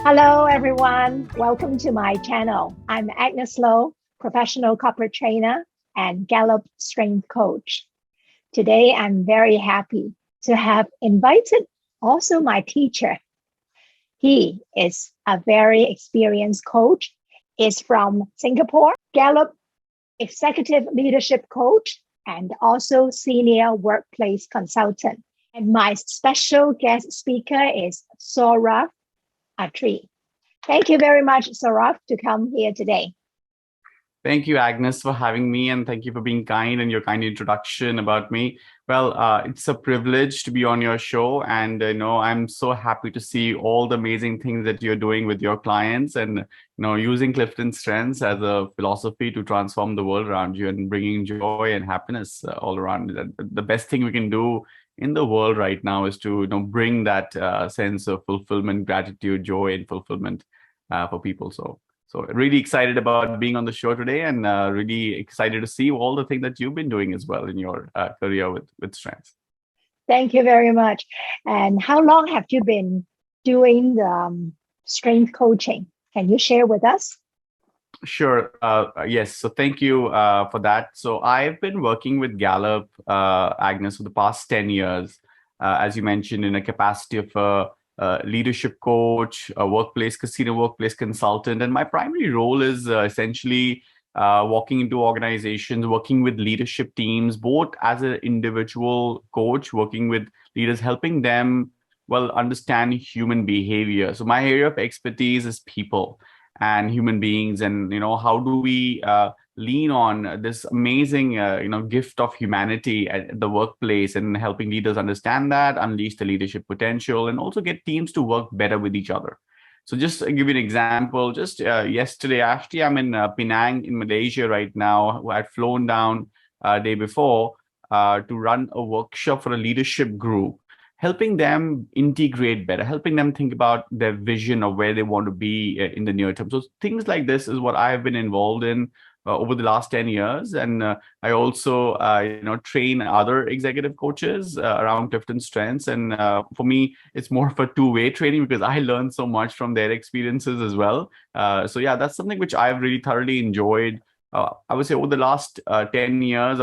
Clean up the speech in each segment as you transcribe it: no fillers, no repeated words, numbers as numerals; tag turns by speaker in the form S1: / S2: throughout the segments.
S1: Hello, everyone. Welcome to my channel. I'm Agnes Low, professional corporate trainer and Gallup strength coach. Today, I'm very happy to have invited also my teacher. He is a very experienced coach. He's from Singapore, Gallup executive leadership coach, and also senior workplace consultant. And my special guest speaker is Saurav Atri. Thank you very much, Saurav, to come here today.
S2: Thank you, Agnes, for having me, and thank you for being kind and your kind introduction about me. Well, it's a privilege to be on your show, and I'm so happy to see all the amazing things that you're doing with your clients, and using Clifton Strengths as a philosophy to transform the world around you and bringing joy and happiness all around. The best thing we can do in the world right now is to bring that sense of fulfillment, gratitude, joy, and fulfillment for people. So really excited about being on the show today, and really excited to see all the things that you've been doing as well in your career with Strengths.
S1: Thank you very much. And how long have you been doing the strength coaching? Can you share with us?
S2: Sure. Yes. So thank you for that. So I've been working with Gallup, Agnes, for the past 10 years, as you mentioned, in a capacity of a leadership coach, a senior workplace consultant. And my primary role is essentially walking into organizations, working with leadership teams, both as an individual coach, working with leaders, helping them, understand human behavior. So my area of expertise is people and human beings, and how do we lean on this amazing gift of humanity at the workplace, and helping leaders understand that, unleash the leadership potential, and also get teams to work better with each other. So just to give you an example, just yesterday, actually, I'm in Penang in Malaysia right now. I had flown down day before to run a workshop for a leadership group, helping them integrate better, helping them think about their vision of where they want to be in the near term. So things like this is what I've been involved in over the last 10 years. And I also, train other executive coaches around Clifton Strengths. And for me, it's more of a two-way training because I learn so much from their experiences as well. So yeah, that's something which I've really thoroughly enjoyed. I would say over the last 10 years,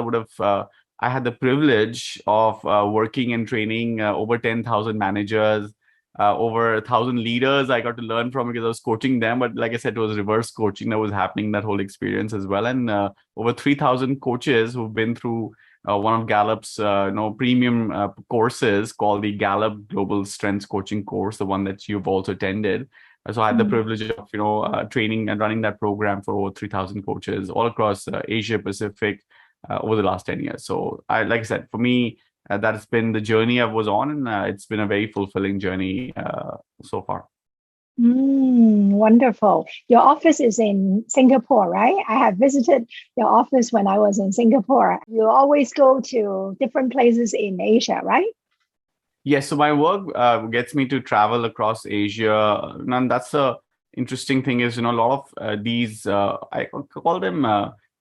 S2: I had the privilege of working and training over 10,000 managers, over 1,000 leaders I got to learn from because I was coaching them. But like I said, it was reverse coaching that was happening, that whole experience as well. And over 3,000 coaches who've been through one of Gallup's premium courses called the Gallup Global Strengths Coaching course, the one that you've also attended. So I had the privilege of training and running that program for over 3,000 coaches all across Asia Pacific over the last 10 years. So like I said, for me, that's been the journey I was on, and it's been a very fulfilling journey so far.
S1: Wonderful. Your office is in Singapore, right? I have visited your office when I was in Singapore. You always go to different places in Asia, right?
S2: Yes. So my work gets me to travel across Asia. And that's the interesting thing is, a lot of these, I call them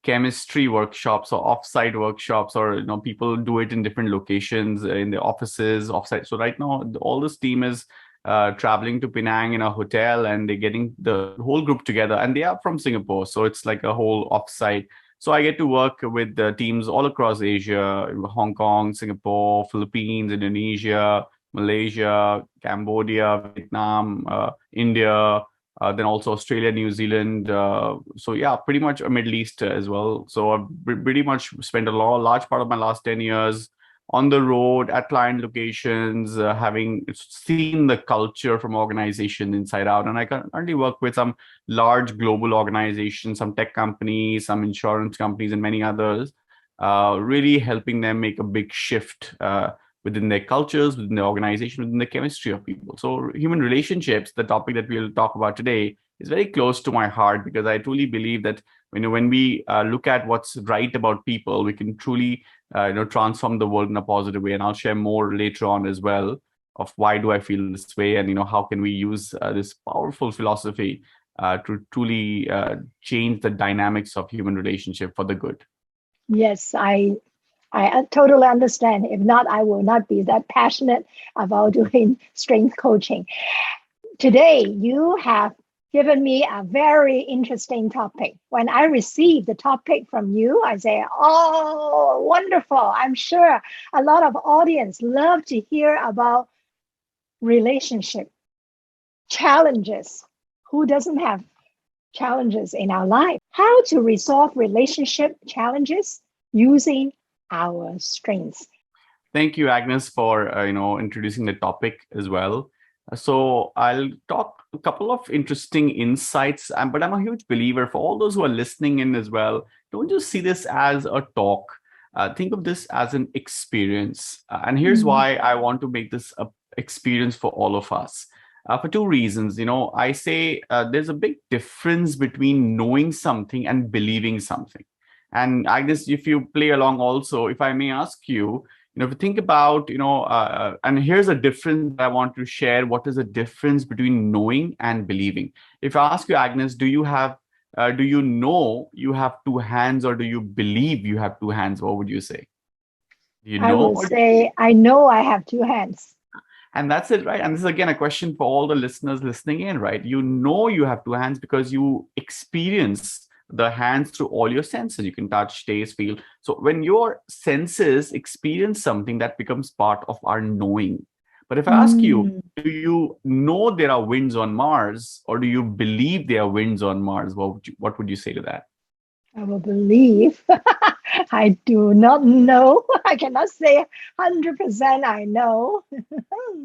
S2: chemistry workshops or offsite workshops, or people do it in different locations in the offices offsite. So right now all this team is traveling to Penang in a hotel, and they're getting the whole group together, and they are from Singapore, so it's like a whole offsite. So I get to work with the teams all across Asia: Hong Kong, Singapore, Philippines, Indonesia, Malaysia, Cambodia, Vietnam, India, then also Australia, New Zealand. So yeah, pretty much a Middle East as well. So I've pretty much spent a large part of my last 10 years on the road at client locations, having seen the culture from organization inside out. And I currently work with some large global organizations, some tech companies, some insurance companies, and many others, really helping them make a big shift within their cultures, within the organization, within the chemistry of people. So human relationships, the topic that we'll talk about today, is very close to my heart, because I truly believe that when we look at what's right about people, we can truly transform the world in a positive way. And I'll share more later on as well of why do I feel this way, and how can we use this powerful philosophy to truly change the dynamics of human relationship for the good.
S1: Yes, I totally understand. If not, I will not be that passionate about doing strength coaching. Today, you have given me a very interesting topic. When I received the topic from you, I say, oh, wonderful. I'm sure a lot of audience love to hear about relationship challenges. Who doesn't have challenges in our life? How to resolve relationship challenges using our strengths.
S2: Thank you, Agnes, for introducing the topic as well. So I'll talk a couple of interesting insights, but I'm a huge believer for all those who are listening in as well. Don't just see this as a talk. Think of this as an experience. And here's why I want to make this an experience for all of us. For two reasons. I say there's a big difference between knowing something and believing something. And Agnes, if you play along also, if I may ask you, if you think about, and here's a difference I want to share. What is the difference between knowing and believing? If I ask you, Agnes, do you know you have two hands, or do you believe you have two hands? What would you say? Do you know?
S1: I will say, I know I have two hands.
S2: And that's it, right? And this is again a question for all the listeners listening in, right? You know you have two hands because you experience the hands through all your senses. You can touch, taste, feel. So when your senses experience something, that becomes part of our knowing. But if I ask you, do you know there are winds on Mars, or do you believe there are winds on Mars? What would you say to that?
S1: I will believe. I do not know. I cannot say 100% I know.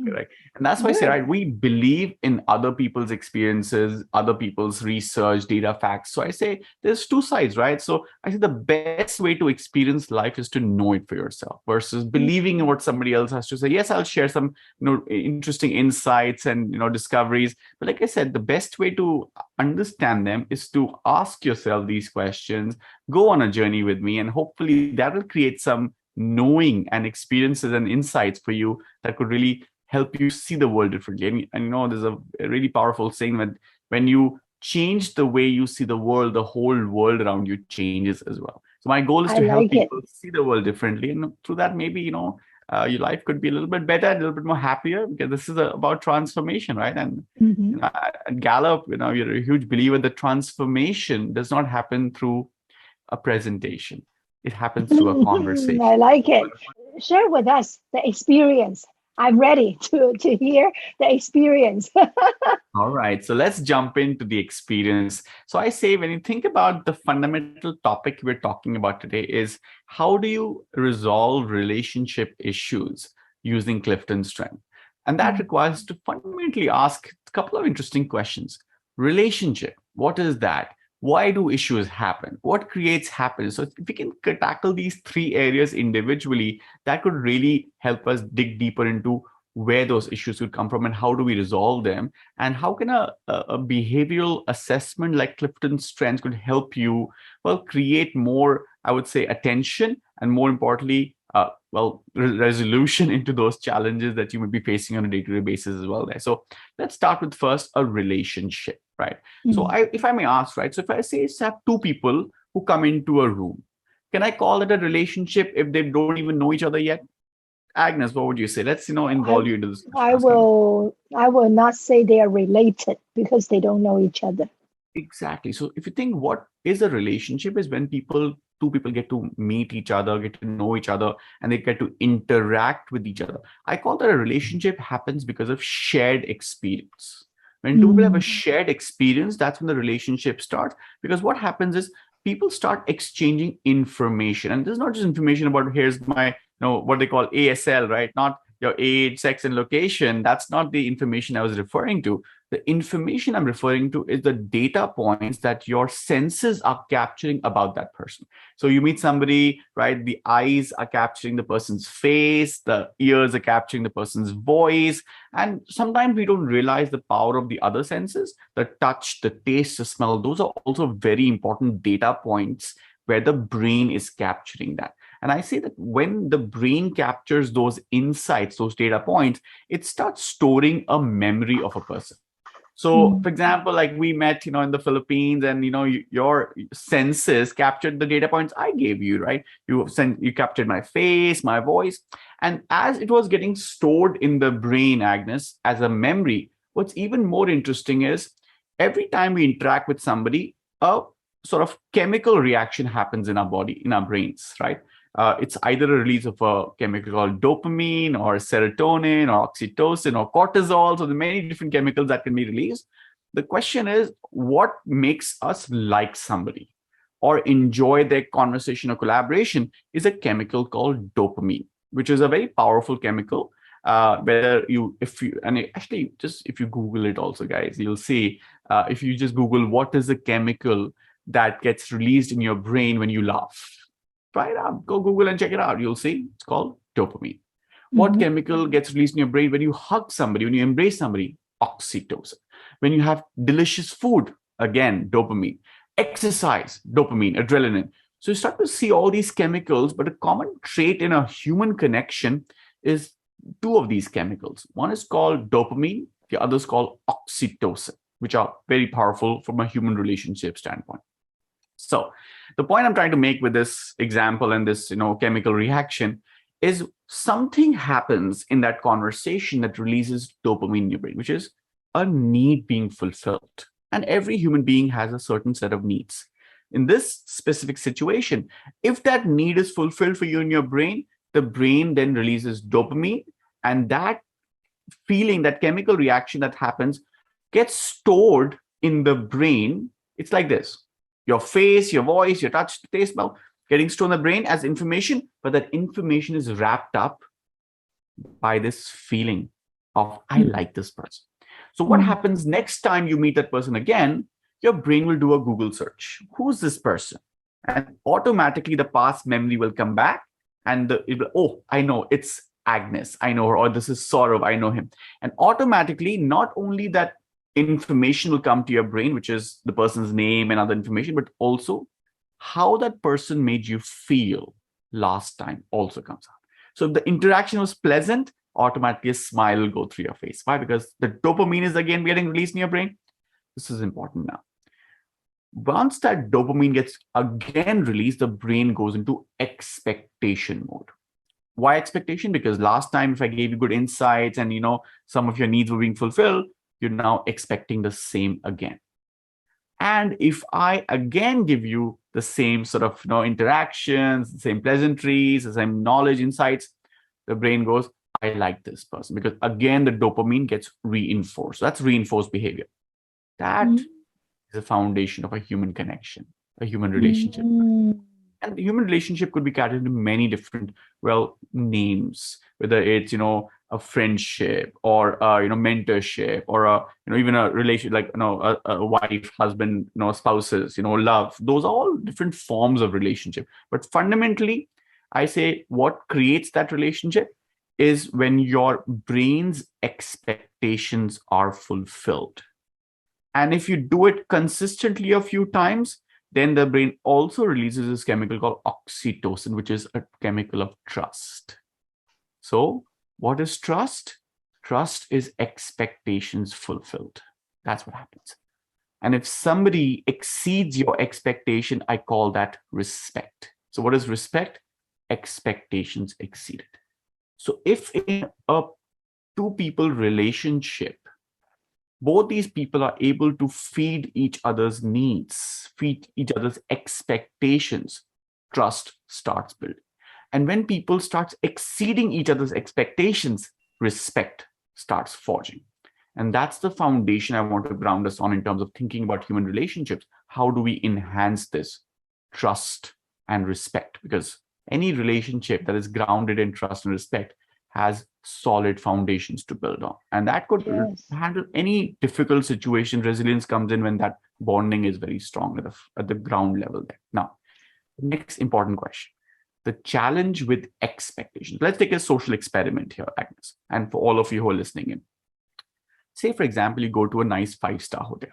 S2: Correct. And that's why I say, right, we believe in other people's experiences, other people's research, data, facts. So I say there's two sides, right? So I say the best way to experience life is to know it for yourself versus believing in what somebody else has to say. Yes, I'll share some, interesting insights and, discoveries. But like I said, the best way to understand them is to ask yourself these questions, go on a journey with me, and hopefully that will create some knowing and experiences and insights for you that could really help you see the world differently. And there's a really powerful saying that when you change the way you see the world around you changes as well. So my goal is to help people see the world differently, and through that, maybe your life could be a little bit better, a little bit more happier, because this is about transformation, right? And at Gallup, you're a huge believer that transformation does not happen through a presentation. It happens through a conversation.
S1: I like it. Share with us the experience. I'm ready to hear the experience.
S2: All right, so let's jump into the experience. So I say, when you think about the fundamental topic we're talking about today is, how do you resolve relationship issues using Clifton Strengths? And that requires to fundamentally ask a couple of interesting questions. Relationship, what is that? Why do issues happen? What creates happiness? So if we can tackle these three areas individually, that could really help us dig deeper into where those issues would come from and how do we resolve them, and how can a behavioral assessment like Clifton Strengths could help you, create more, I would say, attention, and more importantly, resolution into those challenges that you may be facing on a day-to-day basis as well there. So let's start with first a relationship, right? So if I may ask, right? So if I say have two people who come into a room, can I call it a relationship if they don't even know each other yet? Agnes, what would you say? Let's involve you into this.
S1: I will not say they are related because they don't know each other.
S2: Exactly. So if you think what is a relationship is when two people get to meet each other, get to know each other, and they get to interact with each other. I call that a relationship happens because of shared experience. When two people have a shared experience, that's when the relationship starts. Because what happens is people start exchanging information. And this is not just information about here's my, what they call ASL, right? Not your age, sex, and location. That's not the information I was referring to. The information I'm referring to is the data points that your senses are capturing about that person. So you meet somebody, right? The eyes are capturing the person's face, the ears are capturing the person's voice. And sometimes we don't realize the power of the other senses, the touch, the taste, the smell. Those are also very important data points where the brain is capturing that. And I say that when the brain captures those insights, those data points, it starts storing a memory of a person. So, for example, like we met, in the Philippines, and your senses captured the data points I gave you, right? You captured my face, my voice, and as it was getting stored in the brain, Agnes, as a memory, What's even more interesting is every time we interact with somebody, a sort of chemical reaction happens in our body, in our brains, right? It's either a release of a chemical called dopamine or serotonin or oxytocin or cortisol. So there are many different chemicals that can be released. The question is, what makes us like somebody or enjoy their conversation or collaboration is a chemical called dopamine, which is a very powerful chemical. If you Google it also, guys, you'll see, if you just Google what is the chemical that gets released in your brain when you laugh, try it out, go Google and check it out. You'll see it's called dopamine. What chemical gets released in your brain when you hug somebody, when you embrace somebody? Oxytocin. When you have delicious food, again, dopamine. Exercise, dopamine, adrenaline. So you start to see all these chemicals, but a common trait in a human connection is two of these chemicals. One is called dopamine, the other is called oxytocin, which are very powerful from a human relationship standpoint. So the point I'm trying to make with this example and this chemical reaction is something happens in that conversation that releases dopamine in your brain, which is a need being fulfilled. And every human being has a certain set of needs. In this specific situation, if that need is fulfilled for you in your brain, the brain then releases dopamine, and that feeling, that chemical reaction that happens, gets stored in the brain. It's like this: your face, your voice, your touch, taste, smell, getting stored in the brain as information, but that information is wrapped up by this feeling of, I like this person. So what happens next time you meet that person again? Your brain will do a Google search. Who's this person? And automatically the past memory will come back, and oh, I know, it's Agnes. I know her. Or this is Saurav. I know him. And automatically, not only that information will come to your brain, which is the person's name and other information, but also how that person made you feel last time also comes out. So if the interaction was pleasant, automatically a smile will go through your face. Why? Because the dopamine is again getting released in your brain. This is important now. Once that dopamine gets again released, the brain goes into expectation mode. Why expectation? Because last time, if I gave you good insights and some of your needs were being fulfilled, you're now expecting the same again. And if I again give you the same sort of interactions, the same pleasantries, the same knowledge, insights, the brain goes, I like this person, because again the dopamine gets reinforced. That's reinforced behavior. That is the foundation of a human connection, a human relationship. And the human relationship could be categorized into many different, names, whether it's, a friendship or, mentorship, or, even a relation, like, a wife, husband, spouses, love. Those are all different forms of relationship. But fundamentally, I say what creates that relationship is when your brain's expectations are fulfilled. And if you do it consistently a few times, then the brain also releases this chemical called oxytocin, which is a chemical of trust. So what is trust? Trust is expectations fulfilled. That's what happens. And if somebody exceeds your expectation, I call that respect. So what is respect? Expectations exceeded. So if in a two people relationship, both these people are able to feed each other's needs, feed each other's expectations, trust starts building. And when people start exceeding each other's expectations, respect starts forging. And that's the foundation I want to ground us on in terms of thinking about human relationships. How do we enhance this trust and respect? Because any relationship that is grounded in trust and respect has solid foundations to build on. And that could handle any difficult situation. Resilience comes in when that bonding is very strong at the ground level there. Now, the next important question, the challenge with expectations. Let's take a social experiment here, Agnes, and for all of you who are listening in. Say, for example, you go to a nice 5-star hotel.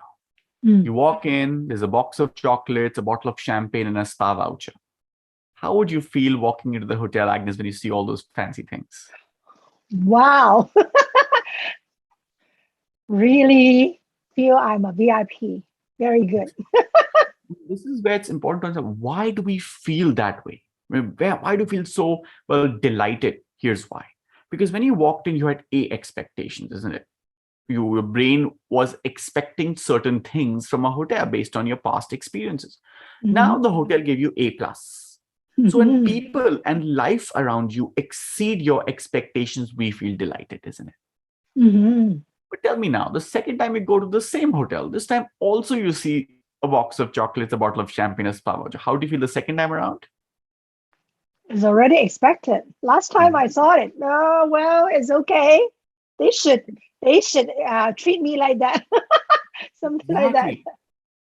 S2: You walk in, there's a box of chocolates, a bottle of champagne, and a spa voucher. How would you feel walking into the hotel, Agnes, when you see all those fancy things?
S1: Wow. Really feel I'm a VIP. Very good.
S2: This is where it's important to understand, why do we feel that way? Why do we feel so, delighted? Here's why. Because when you walked in, you had expectations, isn't it? your brain was expecting certain things from a hotel based on your past experiences. Now the hotel gave you A+. So when people and life around you exceed your expectations, we feel delighted, isn't it? But tell me now, the second time you go to the same hotel, this time also you see a box of chocolates, a bottle of champagne, a 𝒑𝒏𝒔𝒄. How do you feel the second time around?
S1: It's already expected. Last time I saw it, oh, well, it's okay. They should treat me like that. Something like that.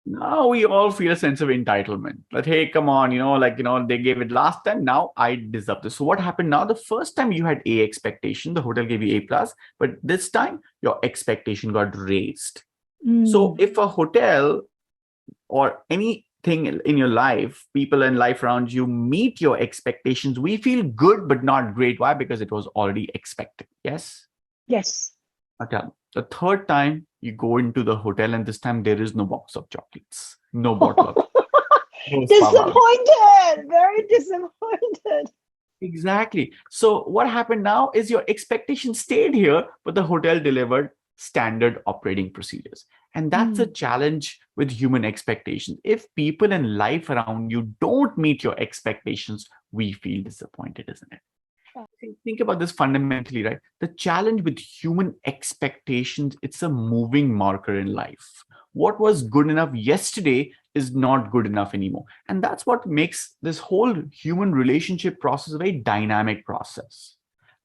S2: Now we all feel a sense of entitlement. But hey, come on, they gave it last time. Now I deserve this. So what happened now? The first time you had A expectation, the hotel gave you A+, but this time your expectation got raised. So if a hotel or anything in your life, people and life around you meet your expectations, we feel good, but not great. Why? Because it was already expected. Yes?
S1: Yes.
S2: Okay. The third time you go into the hotel and this time there is no box of chocolates, no bottle of
S1: disappointed, very disappointed.
S2: Exactly. So what happened now is your expectation stayed here, but the hotel delivered standard operating procedures. And that's a challenge with human expectations. If people and life around you don't meet your expectations, we feel disappointed, isn't it? Think about this fundamentally, right? The challenge with human expectations, it's a moving marker in life. What was good enough yesterday is not good enough anymore. And that's what makes this whole human relationship process a very dynamic process,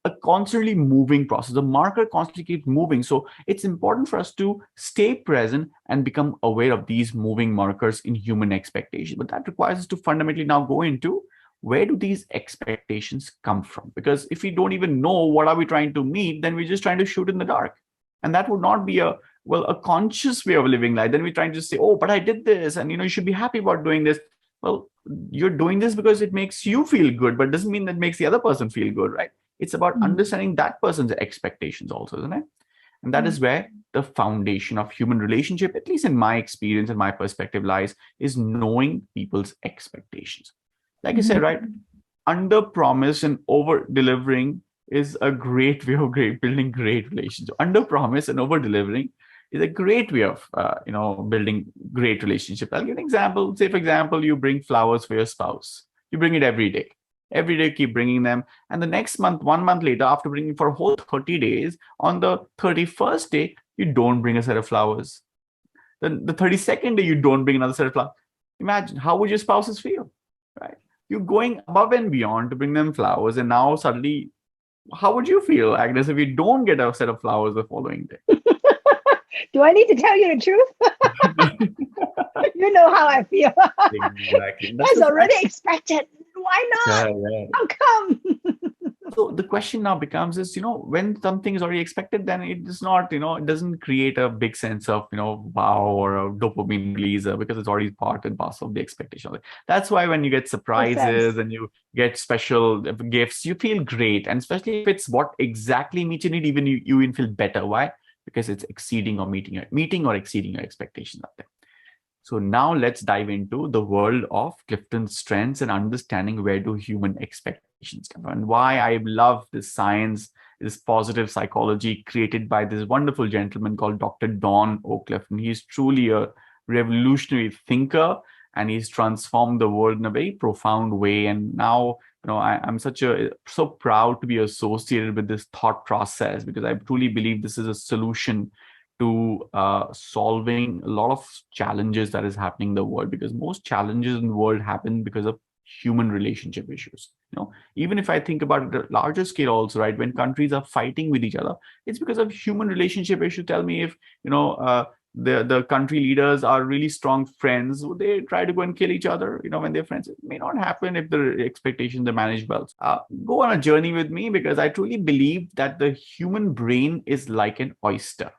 S2: a constantly moving process. The marker constantly keeps moving. So it's important for us to stay present and become aware of these moving markers in human expectation. But that requires us to fundamentally now go into, where do these expectations come from? Because if we don't even know what are we trying to meet, then we're just trying to shoot in the dark. And that would not be a conscious way of living life. Then we're trying to say, oh, but I did this, and you should be happy about doing this. Well, you're doing this because it makes you feel good, but doesn't mean that makes the other person feel good, right? It's about understanding that person's expectations also, isn't it? And that is where the foundation of human relationship, at least in my experience and my perspective, lies, is knowing people's expectations. Like I said, right? Under promise and over delivering is a great way of building great relationships. Under promise and over delivering is a great way of building great relationships. I'll give an example. Say, for example, you bring flowers for your spouse. You bring it every day. Every day, keep bringing them. And the next month, 1 month later, after bringing for a whole 30 days, on the 31st day, you don't bring a set of flowers. Then the 32nd day, you don't bring another set of flowers. Imagine, how would your spouses feel, right? You're going above and beyond to bring them flowers. And now suddenly, how would you feel, Agnes, if you don't get a set of flowers the following day?
S1: Do I need to tell you the truth? You know how I feel.
S2: Exactly.
S1: That's already expected. Why not?
S2: Yeah.
S1: How come?
S2: So the question now becomes is, when something is already expected, then it is not, it doesn't create a big sense of, wow, or a dopamine release, because it's already part and parcel of the expectation. That's why when you get surprises and you get special gifts, you feel great. And especially if it's what exactly meets your need, even you even feel better. Why? Because it's exceeding or meeting or exceeding your expectations out there. So now let's dive into the world of Clifton Strengths and understanding where do human expectations come from, and why I love this science, this positive psychology created by this wonderful gentleman called Dr. Don O. Clifton. He's truly a revolutionary thinker, and he's transformed the world in a very profound way. And now, I'm so proud to be associated with this thought process, because I truly believe this is a solution to solving a lot of challenges that is happening in the world, because most challenges in the world happen because of human relationship issues. Even if I think about it at a larger scale also, right, when countries are fighting with each other, it's because of human relationship issues. Tell me if the country leaders are really strong friends, would they try to go and kill each other when they're friends? It may not happen if the expectations are managed well. Go on a journey with me, because I truly believe that the human brain is like an oyster.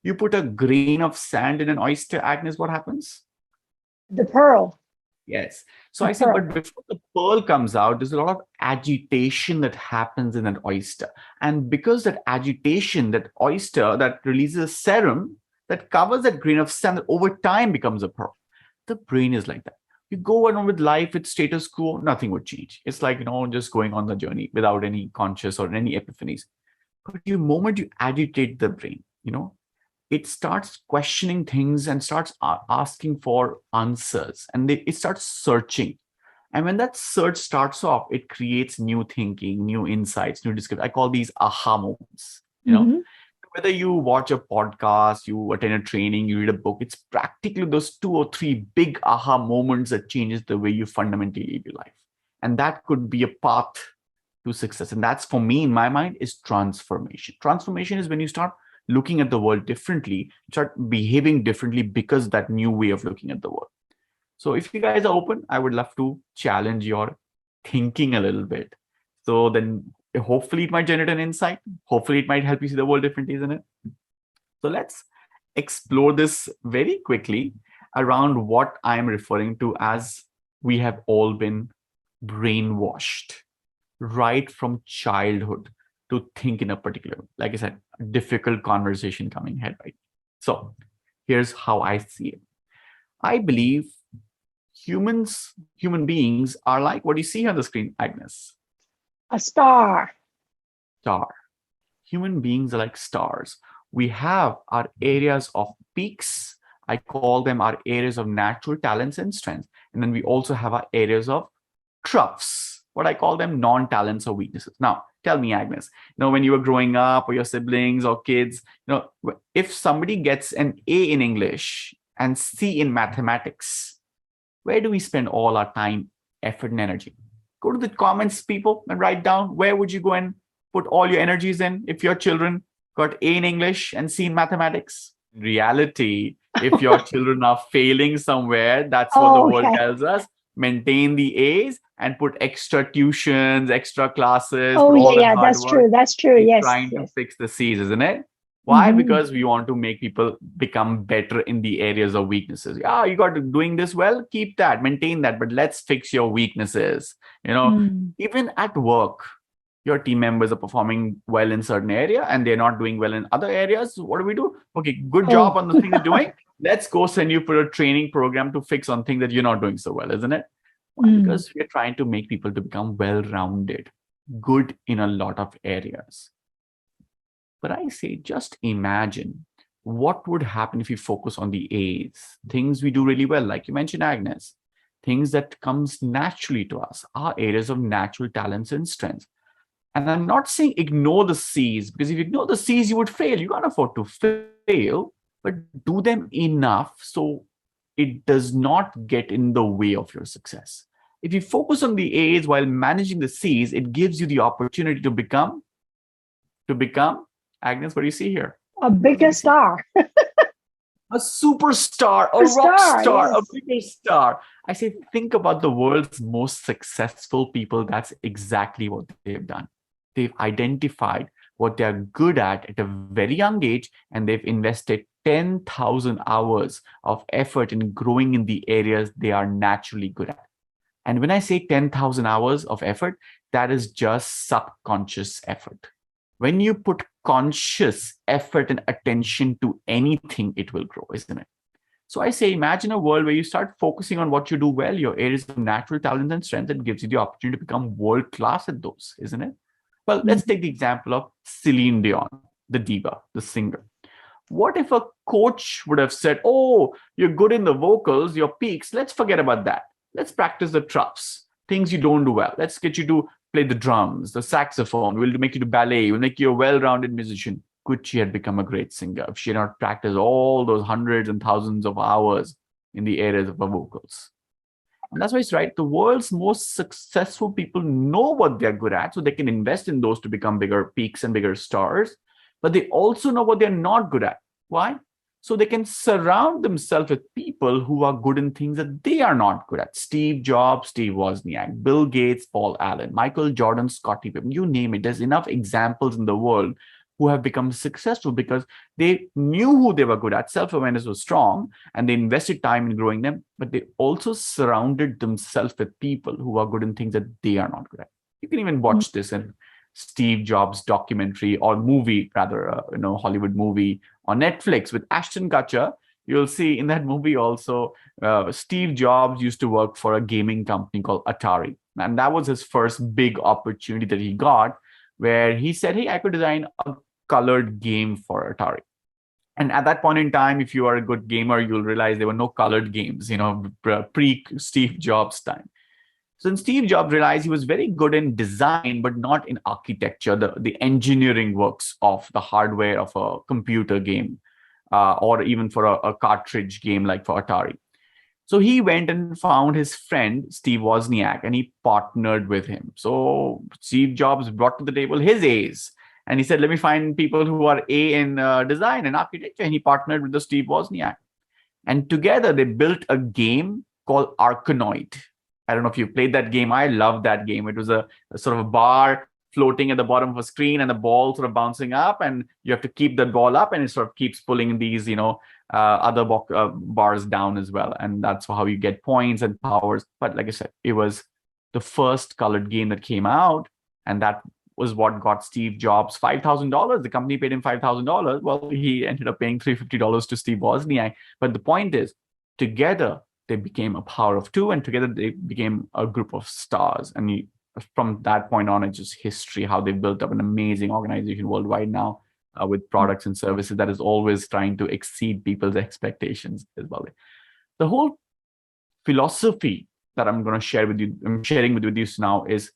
S2: You put a grain of sand in an oyster, Agnes, what happens?
S1: The pearl.
S2: Yes. So I said, but before the pearl comes out, there's a lot of agitation that happens in an oyster. And because that agitation, that oyster that releases serum that covers that grain of sand, that over time becomes a pearl. The brain is like that. You go on with life with status quo, nothing would change. It's like, just going on the journey without any conscious or any epiphanies. But the moment you agitate the brain, it starts questioning things and starts asking for answers, and it starts searching. And when that search starts off, it creates new thinking, new insights, new discovery. I call these aha moments.
S1: Mhm.
S2: Whether you watch a podcast, you attend a training, you read a book, it's practically those 2 or 3 big aha moments that changes the way you fundamentally live your life. And that could be a path to success. And that's, for me, in my mind, is transformation. Transformation is when you start looking at the world differently, start behaving differently because of that new way of looking at the world. So if you guys are open, I would love to challenge your thinking a little bit. So then hopefully it might generate an insight. Hopefully it might help you see the world differently, isn't it? So let's explore this very quickly around what I'm referring to as we have all been brainwashed right from childhood to think in a particular way. Like I said, difficult conversation coming ahead, right? So here's how I see it. I believe human beings are like what you see on the screen, Agnes.
S1: A star.
S2: Star. Human beings are like stars. We have our areas of peaks. I call them our areas of natural talents and strengths. And then we also have our areas of troughs, what I call them non-talents or weaknesses. Now, tell me, Agnes, when you were growing up, or your siblings or kids, if somebody gets an A in English and C in mathematics, where do we spend all our time, effort, and energy? Go to the comments, people, and write down where would you go and put all your energies in if your children got A in English and C in mathematics. In reality, if your children are failing somewhere, that's what the world tells us. Maintain the A's and put extra tuitions, extra classes, put all the hard
S1: that's
S2: work.
S1: True. That's true. Yes.
S2: Trying to fix the C's, isn't it? Why? Because we want to make people become better in the areas of weaknesses. Yeah, you got doing this well, keep that, maintain that, but let's fix your weaknesses. Even at work, your team members are performing well in certain area and they're not doing well in other areas. What do we do? Okay, good job on the thing you're doing. Let's go send you for a training program to fix on things that you're not doing so well, isn't it? Why? Because we're trying to make people to become well-rounded, good in a lot of areas. But I say, just imagine what would happen if you focus on the A's, things we do really well, like you mentioned, Agnes, things that comes naturally to us, our areas of natural talents and strengths. And I'm not saying ignore the C's, because if you ignore the C's, you would fail. You can't afford to fail, but do them enough so it does not get in the way of your success. If you focus on the A's while managing the C's, it gives you the opportunity to become, Agnes, what do you see here?
S1: A bigger star.
S2: A superstar, a rock star, a bigger star. I say, think about the world's most successful people. That's exactly what they've done. They've identified what they're good at a very young age, and they've invested 10,000 hours of effort in growing in the areas they are naturally good at. And when I say 10,000 hours of effort, that is just subconscious effort. When you put conscious effort and attention to anything, it will grow, isn't it? So I say, imagine a world where you start focusing on what you do well, your areas of natural talent and strength, that gives you the opportunity to become world-class at those, isn't it? Well, let's take the example of Celine Dion, the diva, the singer. What if a coach would have said, oh, you're good in the vocals, your peaks, let's forget about that. Let's practice the troughs, things you don't do well. Let's get you to play the drums, the saxophone. We'll make you do ballet. We'll make you a well-rounded musician. Could she had become a great singer if she had not practiced all those hundreds and thousands of hours in the areas of her vocals? And that's why it's right. The world's most successful people know what they're good at, so they can invest in those to become bigger peaks and bigger stars. But they also know what they're not good at. Why? So they can surround themselves with people who are good in things that they are not good at. Steve Jobs, Steve Wozniak, Bill Gates, Paul Allen, Michael Jordan, Scottie Pippen, you name it. There's enough examples in the world who have become successful because they knew who they were good at. Self-awareness was strong, and they invested time in growing them, but they also surrounded themselves with people who are good in things that they are not good at. You can even watch this in Steve Jobs documentary or movie, rather, Hollywood movie on Netflix with Ashton Kutcher. You'll see in that movie also, Steve Jobs used to work for a gaming company called Atari. And that was his first big opportunity that he got, where he said, hey, I could design a colored game for Atari. And at that point in time, if you are a good gamer, you'll realize there were no colored games, pre-Steve Jobs time. So then Steve Jobs realized he was very good in design, but not in architecture, the engineering works of the hardware of a computer game, or even for a cartridge game like for Atari. So he went and found his friend, Steve Wozniak, and he partnered with him. So Steve Jobs brought to the table his A's. And he said, let me find people who are A in design and architecture. And he partnered with the Steve Wozniak. And together they built a game called Arkanoid. I don't know if you played that game. I loved that game. It was a sort of a bar floating at the bottom of a screen and the ball sort of bouncing up, and you have to keep that ball up, and it sort of keeps pulling these, other bars down as well. And that's how you get points and powers. But like I said, it was the first colored game that came out, and that was what got Steve Jobs $5,000. The company paid him $5,000. Well, he ended up paying $350 to Steve Wozniak. But the point is, together, they became a power of two, and together they became a group of stars. And from that point on, it's just history, how they built up an amazing organization worldwide now with products and services that is always trying to exceed people's expectations as well. The whole philosophy that I'm going to share with you, I'm sharing with you now, is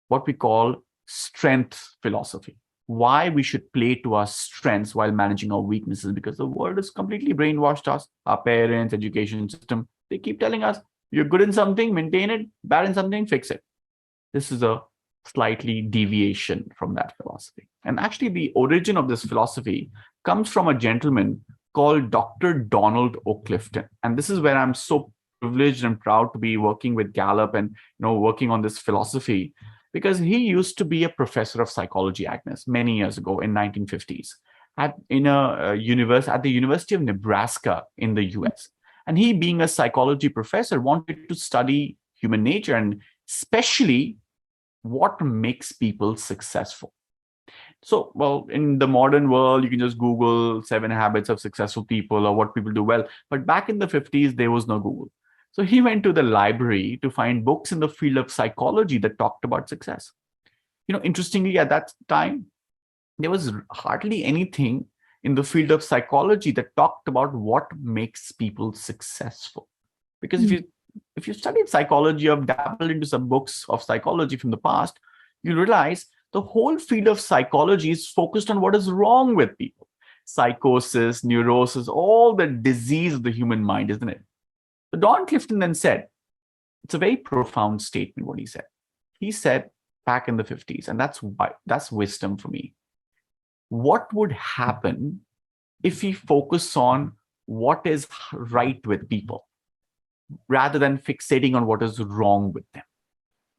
S2: what we call strength philosophy. Why we should play to our strengths while managing our weaknesses, because the world has completely brainwashed us. Our parents, education system, they keep telling us, you're good in something, maintain it, bad in something, fix it. This is a slightly deviation from that philosophy. And actually, the origin of this philosophy comes from a gentleman called Dr. Donald O. Clifton. And this is where I'm so privileged and proud to be working with Gallup and working on this philosophy, because he used to be a professor of psychology, Agnes, many years ago in 1950s at the University of Nebraska in the US. And he, being a psychology professor, wanted to study human nature, and especially what makes people successful. So, well, in the modern world, you can just Google 7 habits of successful people or what people do well. But back in the 50s, there was no Google. So he went to the library to find books in the field of psychology that talked about success. Interestingly, at that time, there was hardly anything in the field of psychology that talked about what makes people successful. Because if you studied psychology or dabbled into some books of psychology from the past, you realize the whole field of psychology is focused on what is wrong with people. Psychosis, neurosis, all the disease of the human mind, isn't it? So Don Clifton then said, it's a very profound statement what he said. He said back in the 50s, and that's wisdom for me. What would happen if we focus on what is right with people rather than fixating on what is wrong with them?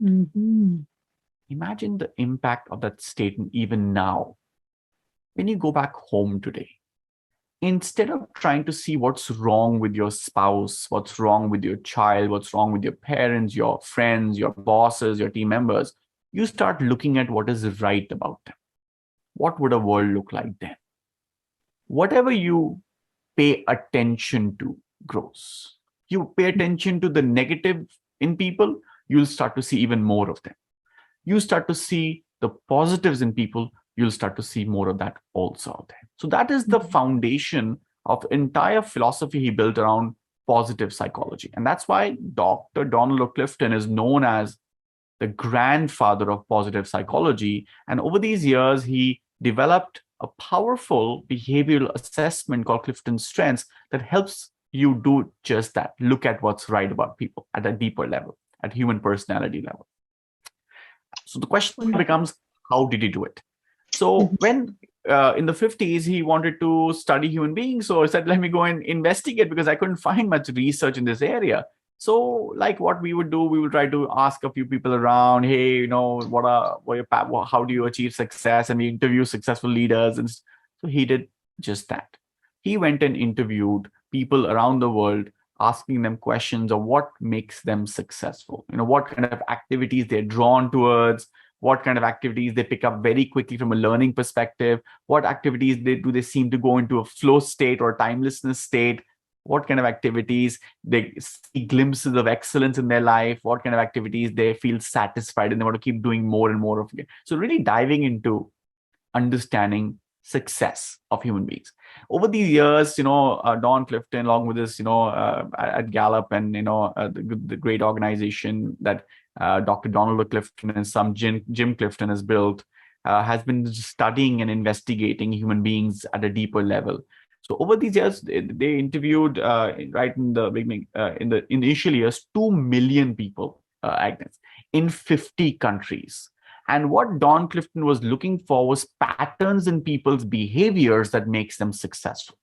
S1: Mm-hmm.
S2: Imagine the impact of that statement even now. When you go back home today, instead of trying to see what's wrong with your spouse, what's wrong with your child, what's wrong with your parents, your friends, your bosses, your team members, you start looking at what is right about them. What would a world look like then? Whatever you pay attention to grows. You pay attention to the negative in people, you'll start to see even more of them. You start to see the positives in people, you'll start to see more of that also out there. So that is the foundation of entire philosophy he built around positive psychology. And that's why Dr. Donald O. Clifton is known as the grandfather of positive psychology. And over these years, he developed a powerful behavioral assessment called Clifton Strengths that helps you do just that. Look at what's right about people at a deeper level, at human personality level. So the question becomes, how did he do it? So when in the 50s, he wanted to study human beings. So I said, let me go and investigate, because I couldn't find much research in this area. So like what we would do, we would try to ask a few people around, hey, how do you achieve success? And we interview successful leaders. And so he did just that. He went and interviewed people around the world, asking them questions of what makes them successful. What kind of activities they're drawn towards, what kind of activities they pick up very quickly from a learning perspective, what activities do they seem to go into a flow state or timelessness state, what kind of activities they see glimpses of excellence in their life, what kind of activities they feel satisfied and they want to keep doing more and more of it. So really diving into understanding success of human beings. Over the years, Don Clifton, along with this, at Gallup and, the great organization that Dr. Donald Clifton and some Jim Clifton has built, has been studying and investigating human beings at a deeper level. So over these years, they interviewed right in the beginning, in the initial years, 2 million people, Agnes, in 50 countries. And what Don Clifton was looking for was patterns in people's behaviors that makes them successful.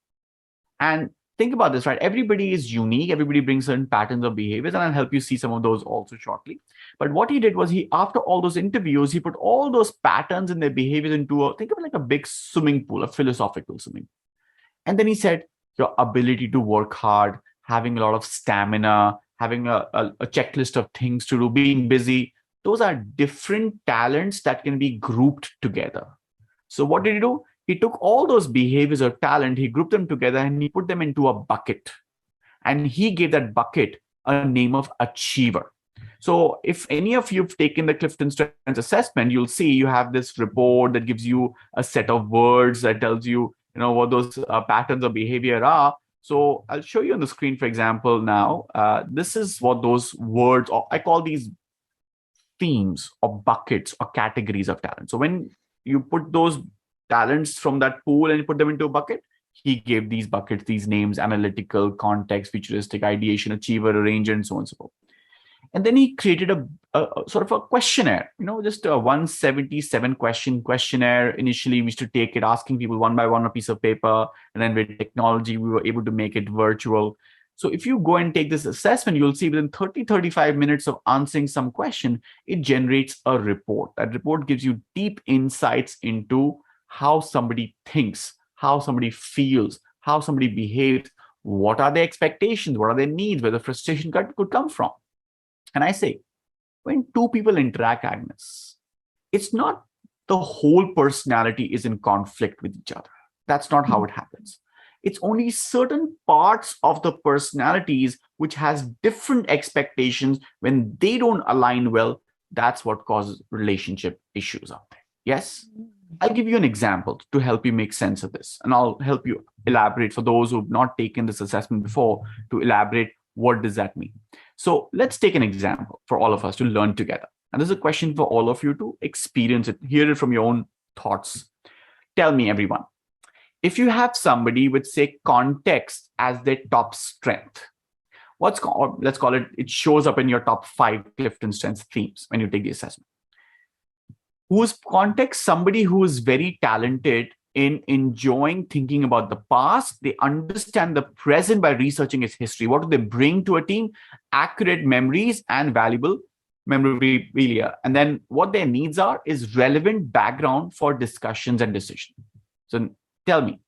S2: And think about this, right? Everybody is unique. Everybody brings certain patterns of behaviors, and I'll help you see some of those also shortly. But what he did was after all those interviews, he put all those patterns in their behaviors into think of it like a big swimming pool, a philosophical swimming pool. And then he said, your ability to work hard, having a lot of stamina, having a checklist of things to do, being busy, those are different talents that can be grouped together. So what did he do? He took all those behaviors or talent, he grouped them together and he put them into a bucket. And he gave that bucket a name of achiever. So if any of you have taken the Clifton Strengths assessment, you'll see you have this report that gives you a set of words that tells you, what those patterns of behavior are. So I'll show you on the screen, for example, now. This is what those words, or I call these themes or buckets or categories of talent. So when you put those talents from that pool and you put them into a bucket, he gave these buckets these names: analytical, context, futuristic, ideation, achiever, arranger, and so on and so forth. And then he created a sort of a questionnaire, just a 177 question questionnaire. Initially, we used to take it, asking people one by one on a piece of paper. And then with technology, we were able to make it virtual. So if you go and take this assessment, you'll see within 35 minutes of answering some question, it generates a report. That report gives you deep insights into how somebody thinks, how somebody feels, how somebody behaves, what are their expectations, what are their needs, where the frustration could come from. And I say, when two people interact, Agnes, it's not the whole personality is in conflict with each other. That's not how it happens. It's only certain parts of the personalities which has different expectations. When they don't align well, that's what causes relationship issues out there. Yes? I'll give you an example to help you make sense of this. And I'll help you elaborate for those who've not taken this assessment before, to elaborate what does that mean. So let's take an example for all of us to learn together. And this is a question for all of you to experience it, hear it from your own thoughts. Tell me, everyone, if you have somebody with, say, context as their top strength, let's call it, it shows up in your top 5 Clifton Strengths themes when you take the assessment. Whose context? Somebody who is very talented in enjoying thinking about the past. They understand the present by researching its history. What do they bring to a team? Accurate memories and valuable memorabilia. And then what their needs are is relevant background for discussions and decisions. So tell me,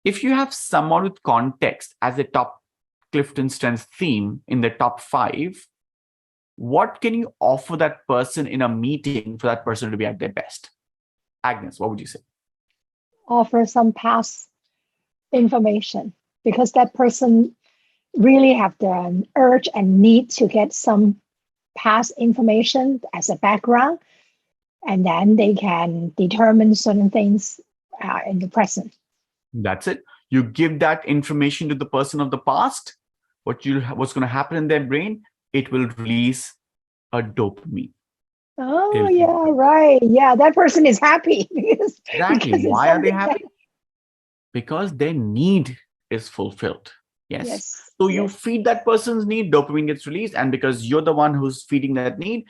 S2: if you have someone with context as a top Clifton Strengths theme in the top 5, what can you offer that person in a meeting for that person to be at their best? Agnes, what would you say?
S1: Offer some past information, because that person really have the urge and need to get some past information as a background, and then they can determine certain things in the present.
S2: That's it. You give that information to the person of the past. What's going to happen in their brain? It will release a dopamine.
S1: Oh, yeah, right. Yeah, that person is happy.
S2: Exactly. Why are they happy? Because their need is fulfilled. Yes. So you feed that person's need, dopamine gets released. And because you're the one who's feeding that need,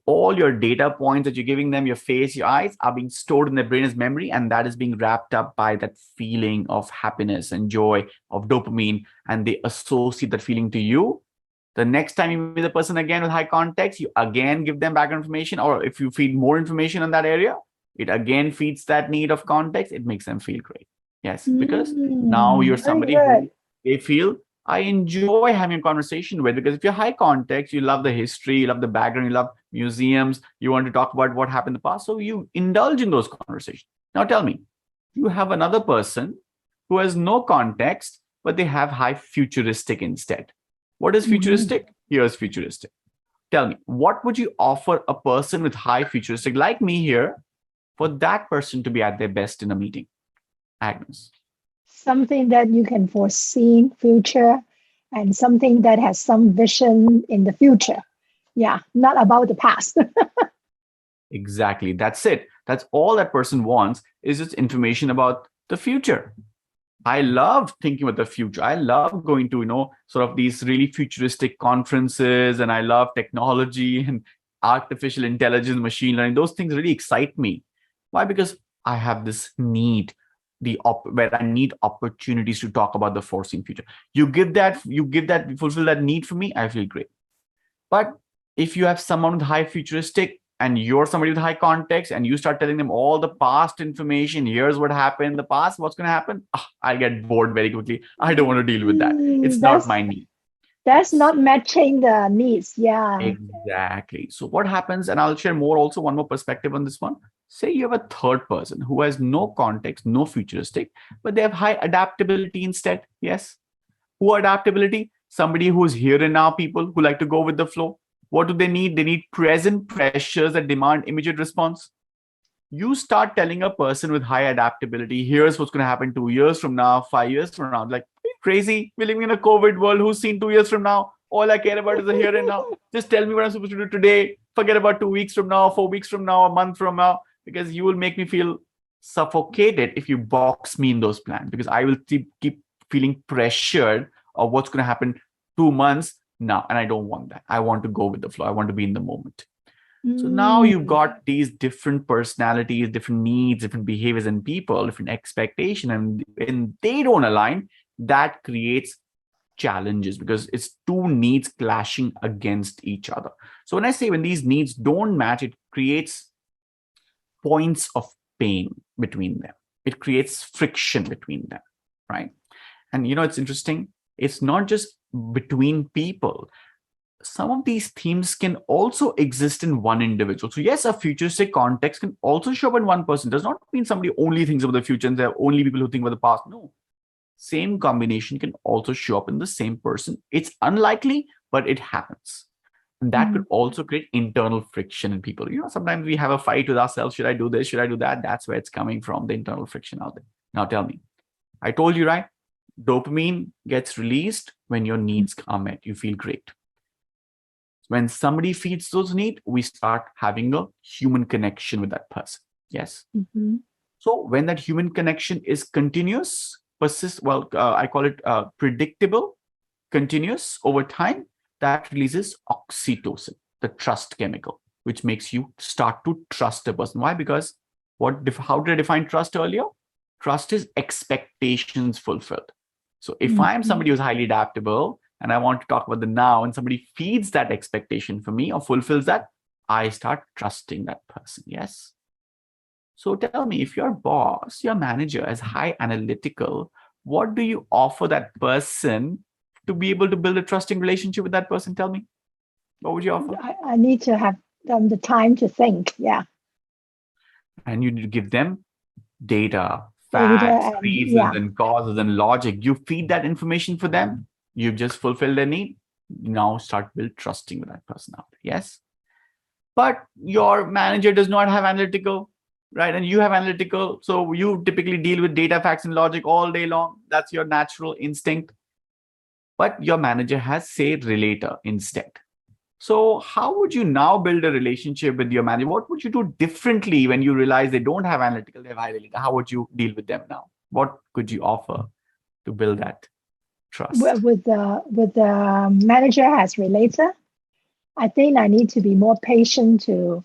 S2: all your data points that you're giving them, your face, your eyes, are being stored in their brain as memory. And that is being wrapped up by that feeling of happiness and joy, of dopamine. And they associate that feeling to you. The next time you meet the person again with high context, you again give them background information. Or if you feed more information in that area, it again feeds that need of context. It makes them feel great. Yes, because now you're somebody who they feel, I enjoy having a conversation with. Because if you're high context, you love the history, you love the background, you love museums, you want to talk about what happened in the past. So you indulge in those conversations. Now tell me, you have another person who has no context, but they have high futuristic instead. What is futuristic? Here's futuristic. Tell me, what would you offer a person with high futuristic, like me here, for that person to be at their best in a meeting? Agnes?
S1: Something that you can foresee future and something that has some vision in the future. Yeah, not about the past.
S2: Exactly. That's it. That's all that person wants is just information about the future. I love thinking about the future. I love going to, sort of these really futuristic conferences, and I love technology and artificial intelligence, machine learning. Those things really excite me. Why? Because I have this need, where I need opportunities to talk about the foreseen future. Fulfill that need for me, I feel great. But if you have someone with high futuristic and you're somebody with high context and you start telling them all the past information, here's what happened in the past, what's going to happen, I get bored very quickly. I don't want to deal with that. It's not my need.
S1: That's not matching the needs. Yeah.
S2: Exactly. So what happens, and I'll share more also, one more perspective on this one. Say you have a third person who has no context, no futuristic, but they have high adaptability instead. Yes. Who are adaptability? Somebody who's here and now, people who like to go with the flow. What do they need? They need present pressures that demand immediate response. You start telling a person with high adaptability, here's what's going to happen 2 years from now, 5 years from now. Like, crazy. We're living in a COVID world. Who's seen 2 years from now? All I care about is the here and now. Just tell me what I'm supposed to do today. Forget about 2 weeks from now, 4 weeks from now, a month from now, because you will make me feel suffocated if you box me in those plans, because I will keep feeling pressured of what's going to happen 2 months now. And I don't want that. I want to go with the flow. I want to be in the moment. So now you've got these different personalities, different needs, different behaviors in people, different expectations, and when they don't align, that creates challenges because it's two needs clashing against each other. So when I say when these needs don't match, it creates points of pain between them. It creates friction between them, right? And it's interesting. It's not just between people. Some of these themes can also exist in one individual. So yes, a futuristic context can also show up in one person. Does not mean somebody only thinks about the future and there are only people who think about the past. No. Same combination can also show up in the same person. It's unlikely, but it happens. And that could also create internal friction in people. Sometimes we have a fight with ourselves. Should I do this? Should I do that? That's where it's coming from, the internal friction out there. Now tell me, I told you, right? Dopamine gets released when your needs are met. You feel great. When somebody feeds those needs, we start having a human connection with that person. Yes. So when that human connection is continuous, I call it predictable, continuous over time, that releases oxytocin, the trust chemical, which makes you start to trust a person. Why? Because how did I define trust earlier? Trust is expectations fulfilled. So if I'm somebody who's highly adaptable and I want to talk about the now, and somebody feeds that expectation for me or fulfills that, I start trusting that person. Yes. So tell me, if your boss, your manager is high analytical, what do you offer that person to be able to build a trusting relationship with that person? Tell me, what would you offer?
S1: I need to have the time to think. Yeah.
S2: And you need to give them data, facts, reasons, and causes and logic. You feed that information for them. You've just fulfilled their need. Now start build trusting with that person out there. Yes. But your manager does not have analytical, right? And you have analytical. So you typically deal with data, facts, and logic all day long. That's your natural instinct. But your manager has, say, relator instead. So how would you now build a relationship with your manager? What would you do differently when you realize they don't have analytical, they have high relator? How would you deal with them now? What could you offer to build that trust?
S1: With the manager has relator, I think I need to be more patient to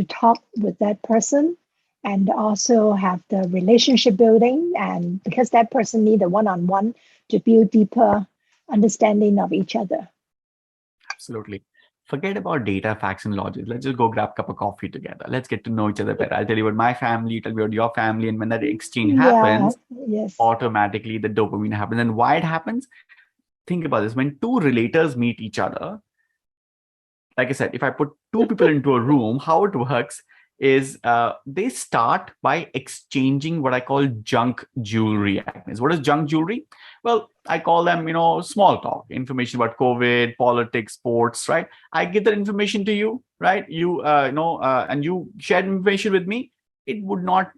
S1: talk with that person and also have the relationship building, and because that person need a one-on-one to build deeper understanding of each other.
S2: Absolutely. Forget about data, facts, and logic. Let's just go grab a cup of coffee together. Let's get to know each other better. I'll tell you about my family, you tell me about your family. And when that exchange happens, automatically the dopamine happens. And why it happens? Think about this. When two relators meet each other, like I said, if I put two people into a room, how it works is they start by exchanging what I call junk jewelry, Agnes. What is junk jewelry? Well, I call them, small talk, information about COVID, politics, sports, right? I give that information to you, right? You, and you share information with me. It would not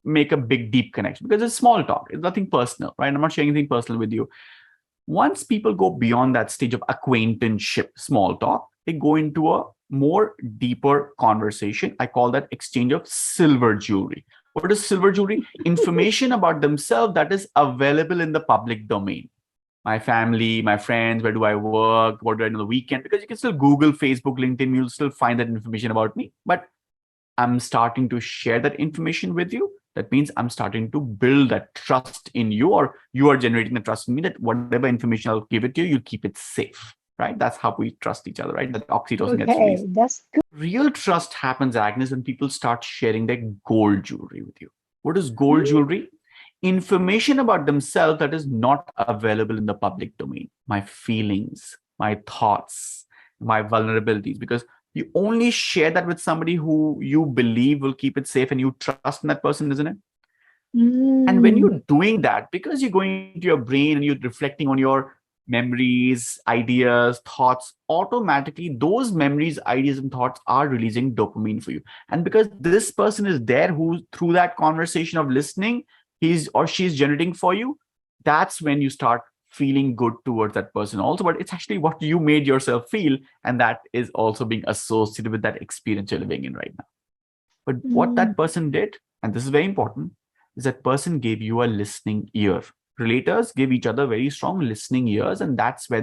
S2: make a big, deep connection because it's small talk. It's nothing personal, right? I'm not sharing anything personal with you. Once people go beyond that stage of acquaintanceship, small talk, they go into a more deeper conversation. I call that exchange of silver jewelry. What is silver jewelry? Information about themselves that is available in the public domain. My family, my friends, where do I work, what do I do on the weekend? Because you can still Google, Facebook, LinkedIn, you'll still find that information about me. But I'm starting to share that information with you. That means I'm starting to build that trust in you, or you are generating the trust in me that whatever information I'll give it to you, you'll keep it safe, right? That's how we trust each other, right? That oxytocin gets released.
S1: Okay, that's good.
S2: Real trust happens, Agnes, when people start sharing their gold jewelry with you. What is gold jewelry? Information about themselves that is not available in the public domain. My feelings, my thoughts, my vulnerabilities, because you only share that with somebody who you believe will keep it safe and you trust in that person, isn't it? And when you're doing that, because you're going into your brain and you're reflecting on your memories, ideas, thoughts, automatically those memories, ideas, and thoughts are releasing dopamine for you. And because this person is there who, through that conversation of listening, he's or she's generating for you, that's when you start feeling good towards that person also. But it's actually what you made yourself feel, and that is also being associated with that experience you're living in right now. But what that person did, and this is very important, is that person gave you a listening ear. Relators give each other very strong listening ears, and that's where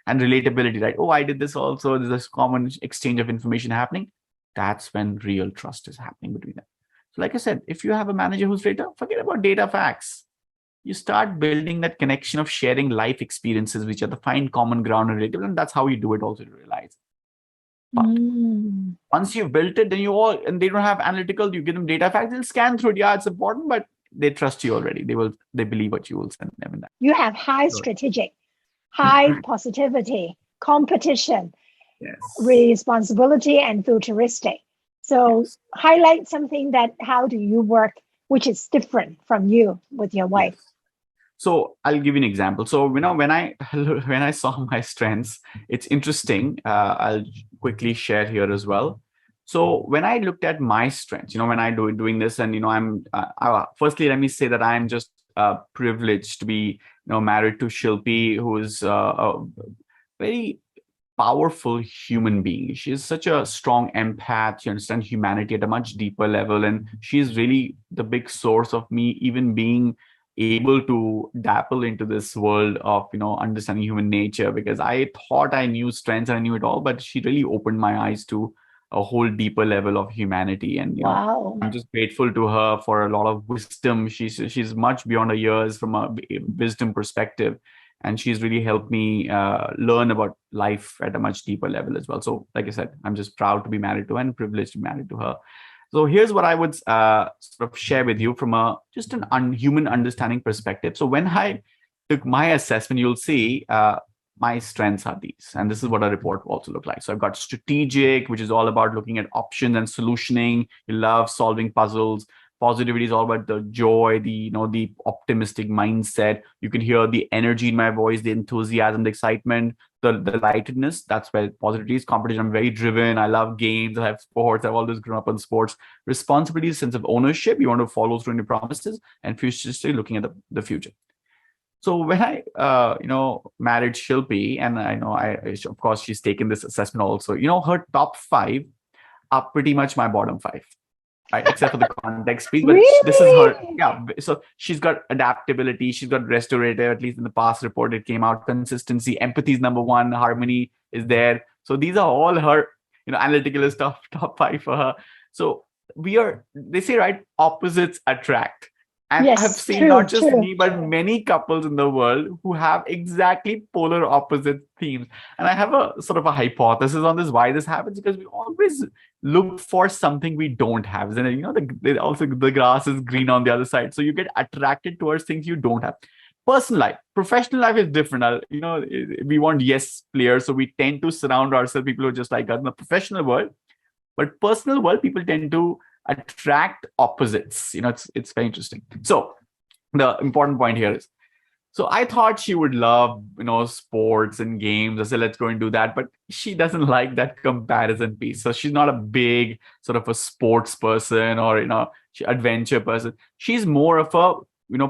S2: and relatability, right? Oh, I did this also. There's this common exchange of information happening. That's when real trust is happening between them. So like I said, if you have a manager who's data, forget about data facts. You start building that connection of sharing life experiences with each other, find common ground and relatable, and that's how you do it also to realize. But once you've built it, then and they don't have analytical, you give them data facts, they'll scan through it. Yeah, it's important, but they trust you already. They believe what you will send them in that.
S1: You have high strategic, high positivity, competition, responsibility, and futuristic. So highlight something that how do you work, which is different from you with your wife.
S2: So I'll give you an example. So when I saw my strengths, it's interesting. I'll quickly share here as well. So when I looked at my strengths, when I doing this, and I'm firstly, let me say that I'm just privileged to be married to Shilpi, who is a very powerful human being. She is such a strong empath. She understands humanity at a much deeper level, and she is really the big source of me even being able to dabble into this world of understanding human nature, because I thought I knew strengths and I knew it all, but she really opened my eyes to a whole deeper level of humanity. And I'm just grateful to her for a lot of wisdom. She's much beyond her years from a wisdom perspective, and she's really helped me learn about life at a much deeper level as well. So like I said, I'm just proud to be married to her and privileged to be married to her. So here's what I would sort of share with you from just an human understanding perspective. So when I took my assessment, you'll see my strengths are these, and this is what a report will also look like. So I've got strategic, which is all about looking at options and solutioning. You love solving puzzles. Positivity is all about the joy, the optimistic mindset. You can hear the energy in my voice, the enthusiasm, the excitement, the lightedness. That's where positivity is. Competition, I'm very driven. I love games. I have sports. I've always grown up on sports. Responsibility, sense of ownership. You want to follow through on your promises, and futuristic, looking at the future. So when I, married Shilpi, and I know of course, she's taken this assessment also. Her top 5 are pretty much my bottom 5. Right, except for the context piece, but this is her. Yeah, so she's got adaptability, she's got restorative. At least in the past report, it came out. Consistency, empathy is number 1. Harmony is there. So these are all her, analytical is top 5 for her. So they say, right, opposites attract. And I've seen not just me, but many couples in the world who have exactly polar opposite themes. And I have a sort of a hypothesis on this, why this happens, because we always look for something we don't have. And also the grass is green on the other side. So you get attracted towards things you don't have. Personal life, professional life is different. We want yes players. So we tend to surround ourselves people who are just like us in the professional world. But personal world, people tend to attract opposites. It's very interesting. So the important point here is, so I thought she would love, sports and games. I said, let's go and do that. But she doesn't like that comparison piece. So she's not a big sort of a sports person, or, adventure person. She's more of a,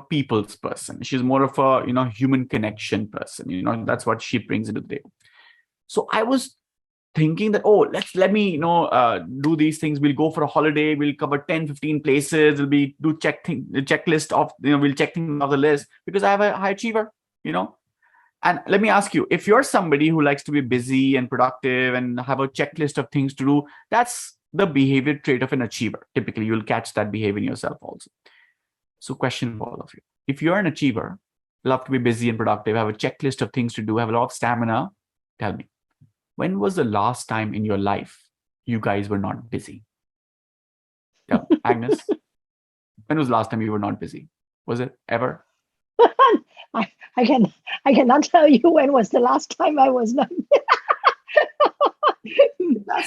S2: people's person. She's more of a, human connection person. That's what she brings into the table. So I was thinking that, let me, do these things. We'll go for a holiday. We'll cover 10, 15 places. We'll do checklist of, we'll check things off the list because I have a high achiever, And let me ask you, if you're somebody who likes to be busy and productive and have a checklist of things to do, that's the behavior trait of an achiever. Typically, you'll catch that behavior in yourself also. So question for all of you. If you're an achiever, love to be busy and productive, have a checklist of things to do, have a lot of stamina, tell me, when was the last time in your life you guys were not busy? Tell me, Agnes, when was the last time you were not busy? Was it ever?
S1: I cannot tell you when was the last time I was not.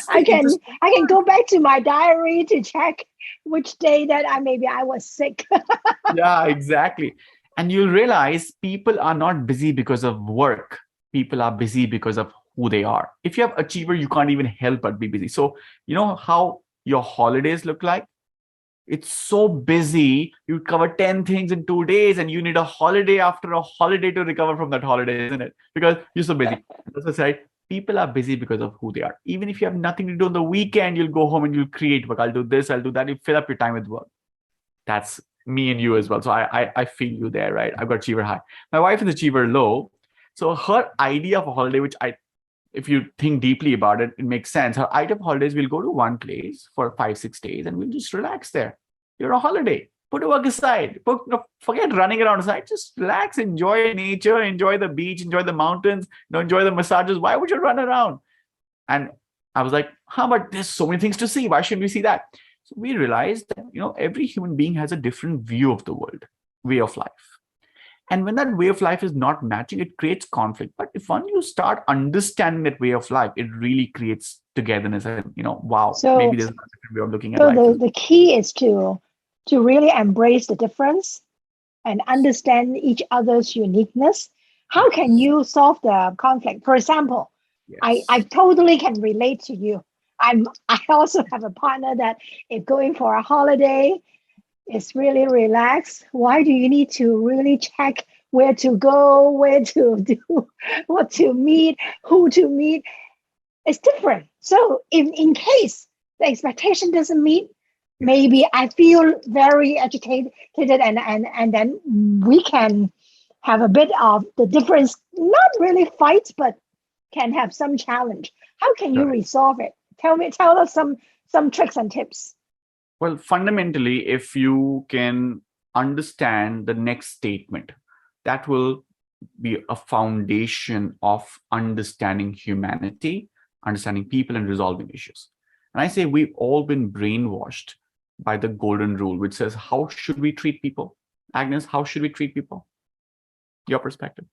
S1: I can go back to my diary to check which day that I was sick.
S2: Yeah, exactly. And you'll realize people are not busy because of work. People are busy because of who they are. If you have achiever, you can't even help but be busy. So you know how your holidays look like? It's so busy. You cover 10 things in 2 days and you need a holiday after a holiday to recover from that holiday, isn't it? Because you're so busy. That's right. People are busy because of who they are. Even if you have nothing to do on the weekend, you'll go home and you'll create work. I'll do this, I'll do that. You fill up your time with work. That's me and you as well. So I feel you there, right? I've got achiever high. My wife is achiever low. So her idea of a holiday, if you think deeply about it, it makes sense. Her idea of holidays, we'll go to one place for 5-6 days and we'll just relax there. You're on a holiday. Put your work aside. Forget running around aside. Just relax, enjoy nature, enjoy the beach, enjoy the mountains, enjoy the massages. Why would you run around? And I was like, but there's so many things to see. Why shouldn't we see that? So we realized that, every human being has a different view of the world, way of life. And when that way of life is not matching, it creates conflict. But if once you start understanding that way of life, it really creates togetherness and, wow,
S1: so,
S2: maybe there's a different way of looking at
S1: life.
S2: So
S1: the key is to really embrace the difference and understand each other's uniqueness. How can you solve the conflict? For example, I totally can relate to you. I also have a partner that if going for a holiday, it's really relaxed. Why do you need to really check where to go, where to do, what to meet, who to meet? It's different. So in case the expectation doesn't meet, maybe I feel very agitated and then we can have a bit of the difference, not really fights, but can have some challenge. How can you resolve it? Tell us some tricks and tips.
S2: Well, fundamentally, if you can understand the next statement, that will be a foundation of understanding humanity, understanding people, and resolving issues. And I say we've all been brainwashed by the golden rule, which says, how should we treat people? Agnes, how should we treat people? Your perspective.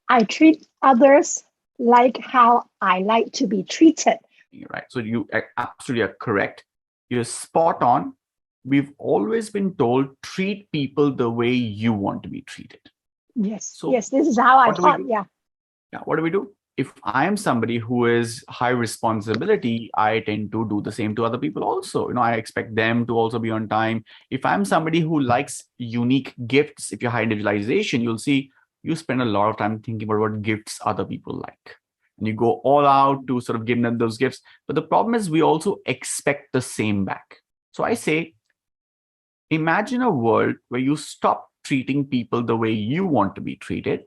S1: I treat others like how I like to be treated.
S2: Right. So you absolutely are correct. You're spot on. We've always been told, treat people the way you want to be treated.
S1: Yes. So yes, this is how I thought. Yeah.
S2: What do we do? If I am somebody who is high responsibility, I tend to do the same to other people also. I expect them to also be on time. If I'm somebody who likes unique gifts, if you're high individualization, you'll see you spend a lot of time thinking about what gifts other people like. And you go all out to sort of give them those gifts. But the problem is we also expect the same back. So I say, imagine a world where you stop treating people the way you want to be treated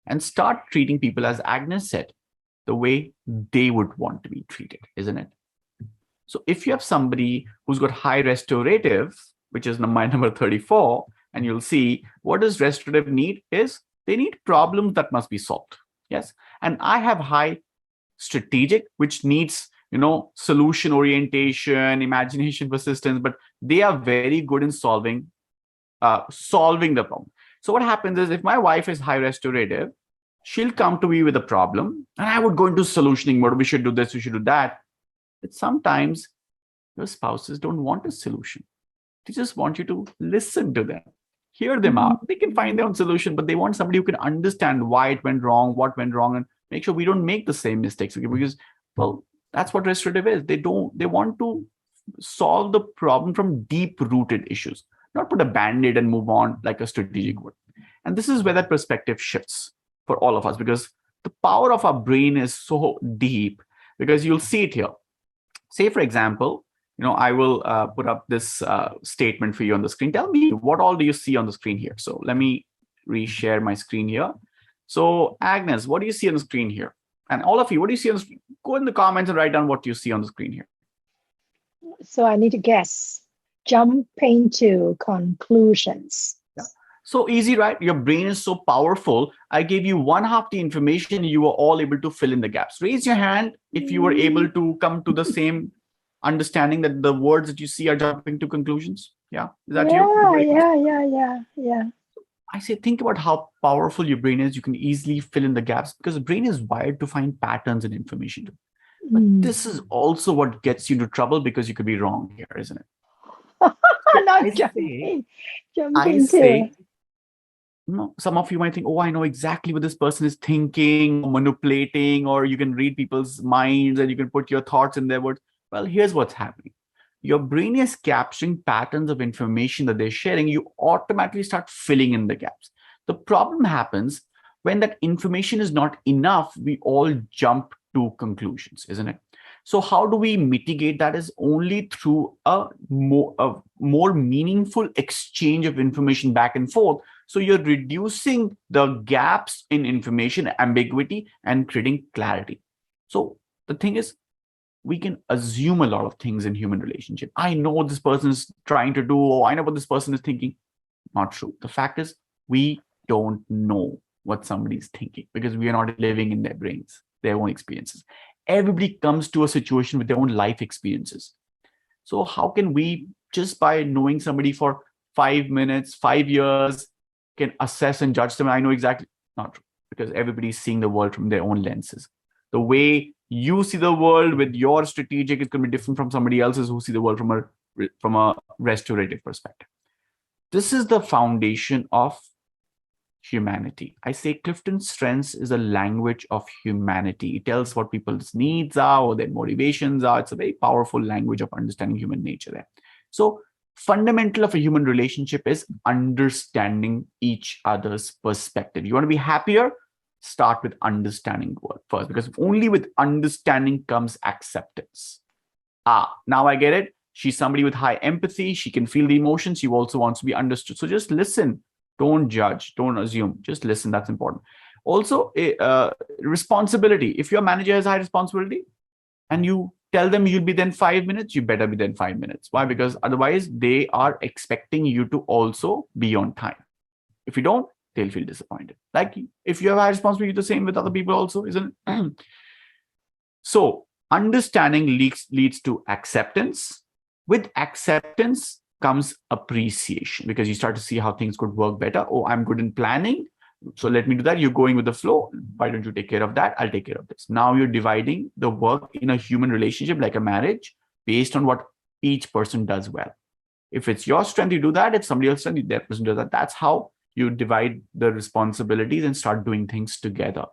S2: and start treating people, as Agnes said, the way they would want to be treated, isn't it? So if you have somebody who's got high restorative, which is my number 34, and you'll see what does restorative need is they need problems that must be solved. Yes. And I have high strategic, which needs, solution orientation, imagination, persistence, but they are very good in solving the problem. So what happens is if my wife is high restorative, she'll come to me with a problem and I would go into solutioning mode. We should do this, we should do that. But sometimes your spouses don't want a solution. They just want you to listen to them, hear them out. They can find their own solution, but they want somebody who can understand why it went wrong, what went wrong, and make sure we don't make the same mistakes. Because, well, that's what restorative is. They want to solve the problem from deep-rooted issues, not put a band-aid and move on like a strategic would. And this is where that perspective shifts for all of us, because the power of our brain is so deep, because you'll see it here. Say, for example, I will put up this statement for you on the screen. Tell me, what all do you see on the screen here? So let me reshare my screen here. So Agnes, what do you see on the screen here? And all of you, what do you see on the screen? Go in the comments and write down what you see on the screen here.
S1: So I need to guess. Jumping to conclusions.
S2: Yeah. So easy, right? Your brain is so powerful. I gave you one half the information. You were all able to fill in the gaps. Raise your hand if you were able to come to the same understanding that the words that you see are jumping to conclusions. Yeah. Is that you?
S1: Yeah.
S2: I say, think about how powerful your brain is. You can easily fill in the gaps because the brain is wired to find patterns in information. But this is also what gets you into trouble, because you could be wrong here, isn't it? Some of you might think, oh, I know exactly what this person is thinking, manipulating, or you can read people's minds and you can put your thoughts in their words. Well, here's what's happening. Your brain is capturing patterns of information that they're sharing. You automatically start filling in the gaps. The problem happens when that information is not enough. We all jump to conclusions, isn't it? So how do we mitigate that? Is only through a more meaningful exchange of information back and forth. So you're reducing the gaps in information, ambiguity, and creating clarity. So the thing is, we can assume a lot of things in human relationship. I know what this person is trying to do, or I know what this person is thinking. Not true. The fact is, we don't know what somebody's thinking because we are not living in their brains, their own experiences. Everybody comes to a situation with their own life experiences. So how can we, just by knowing somebody for 5 minutes, 5 years, can assess and judge them? I know exactly. Not true, because everybody's seeing the world from their own lenses. The way you see the world with your strategic is going to be different from somebody else's who see the world from a restorative perspective. This is the foundation of humanity. I say Clifton Strengths is a language of humanity. It tells what people's needs are, or their motivations are. It's a very powerful language of understanding human nature there. So fundamental of a human relationship is understanding each other's perspective. You want to be happier? Start with understanding first, because only with understanding comes acceptance. Now I get it. She's somebody with high empathy. She can feel the emotions. She also wants to be understood. So just listen. Don't judge. Don't assume. Just listen. That's important. Also, responsibility. If your manager has high responsibility and you tell them you'll be there in 5 minutes, you better be there in 5 minutes. Why? Because otherwise they are expecting you to also be on time. If you don't, they'll feel disappointed. Like if you have high responsibility, the same with other people also, isn't it? So understanding leads to acceptance. With acceptance comes appreciation, because you start to see how things could work better. Oh, I'm good in planning, so let me do that. You're going with the flow. Why don't you take care of that? I'll take care of this. Now you're dividing the work in a human relationship like a marriage based on what each person does well. If it's your strength, you do that. If somebody else's strength, that person does that. That's how you divide the responsibilities and start doing things together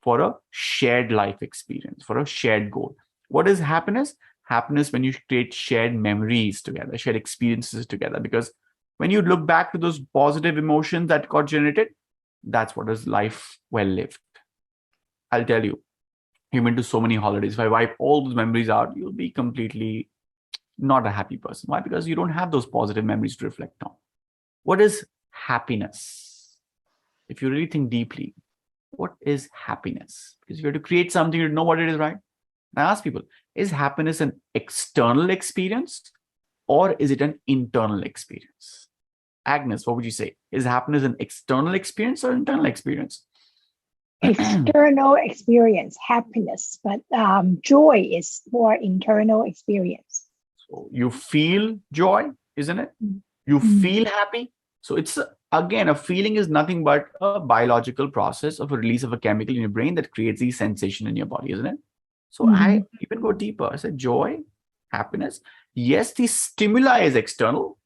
S2: for a shared life experience, for a shared goal. What is happiness? Happiness when you create shared memories together, shared experiences together. Because when you look back to those positive emotions that got generated, that's what is life well lived. I'll tell you, you've been to so many holidays. If I wipe all those memories out, you'll be completely not a happy person. Why? Because you don't have those positive memories to reflect on. What is happiness? If you really think deeply, what is happiness? Because you have to create something, you know what it is, right? I ask people, is happiness an external experience or is it an internal experience? Agnes, what would you say? Is happiness an external experience or internal experience?
S1: External experience, happiness, but joy is more internal experience.
S2: So you feel joy, isn't it? You feel happy. So it's, again, a feeling is nothing but a biological process of a release of a chemical in your brain that creates these sensation in your body, isn't it? So I even go deeper. I said joy, happiness. Yes, the stimuli is external,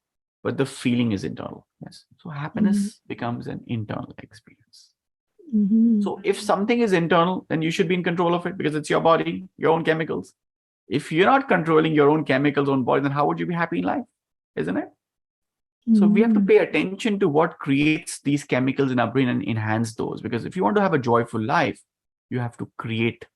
S2: but the feeling is internal. Yes. So happiness becomes an internal experience. So if something is internal, then you should be in control of it because it's your body, your own chemicals. If you're not controlling your own chemicals, own body, then how would you be happy in life? Isn't it? So we have to pay attention to what creates these chemicals in our brain and enhance those. Because if you want to have a joyful life, you have to create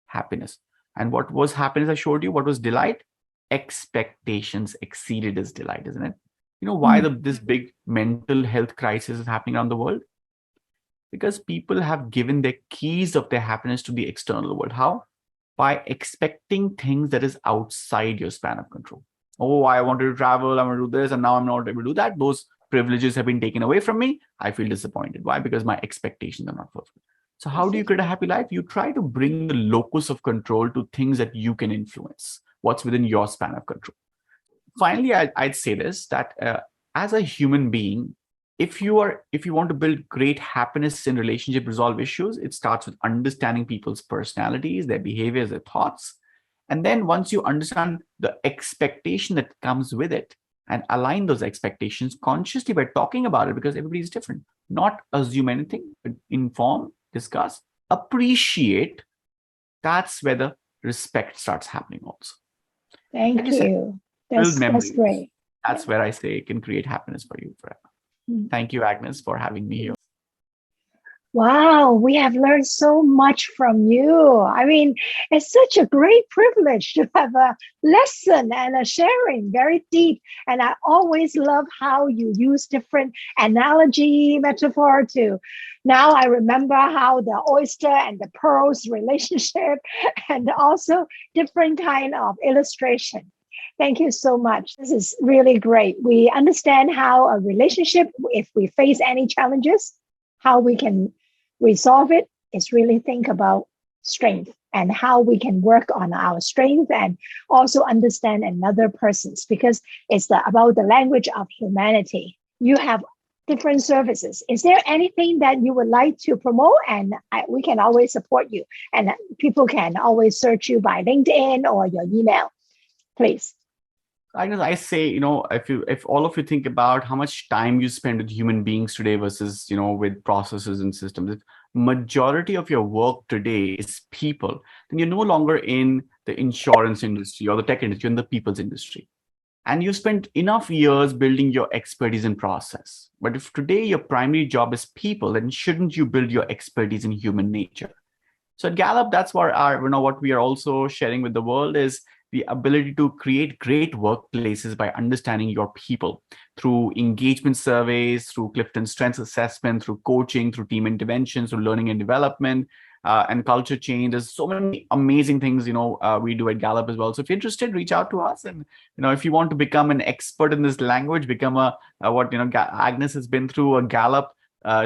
S2: happiness. And what was happiness I showed you? What was delight? Expectations exceeded as delight, isn't it? You know why this big mental health crisis is happening around the world? Because people have given their keys of their happiness to the external world. How? By expecting things that is outside your span of control. Oh, I wanted to travel, I want to do this, and now I'm not able to do that. Those privileges have been taken away from me. I feel disappointed. Why? Because my expectations are not fulfilled. So how do you create a happy life? You try to bring the locus of control to things that you can influence, what's within your span of control. Finally, I'd say this, that as a human being, if you want to build great happiness in relationship, resolve issues, it starts with understanding people's personalities, their behaviors, their thoughts. And then once you understand the expectation that comes with it and align those expectations consciously by talking about it, because everybody is different, not assume anything, but inform, discuss, appreciate, that's where the respect starts happening also.
S1: Thank you.
S2: Build memories.
S1: That's great.
S2: That's where I say it can create happiness for you forever. Thank you, Agnes, for having me here.
S1: Wow, we have learned so much from you. I mean, it's such a great privilege to have a lesson and a sharing, very deep. And I always love how you use different analogy, metaphor to. Now I remember how the oyster and the pearls relationship, and also different kind of illustration. Thank you so much. This is really great. We understand how a relationship, if we face any challenges, how we can resolve it is really think about strength and how we can work on our strength and also understand another person's, because it's about the language of humanity. You have different services. Is there anything that you would like to promote? And we can always support you. And people can always search you by LinkedIn or your email. Please.
S2: I say, if all of you think about how much time you spend with human beings today versus, with processes and systems, if majority of your work today is people, then you're no longer in the insurance industry or the tech industry, you're in the people's industry. And you spent enough years building your expertise in process. But if today your primary job is people, then shouldn't you build your expertise in human nature? So at Gallup, that's what what we are also sharing with the world is the ability to create great workplaces by understanding your people through engagement surveys, through Clifton Strengths assessment, through coaching, through team interventions, through learning and development, and culture change. There's so many amazing things, we do at Gallup as well. So if you're interested, reach out to us. And, if you want to become an expert in this language, become Agnes has been through a Gallup.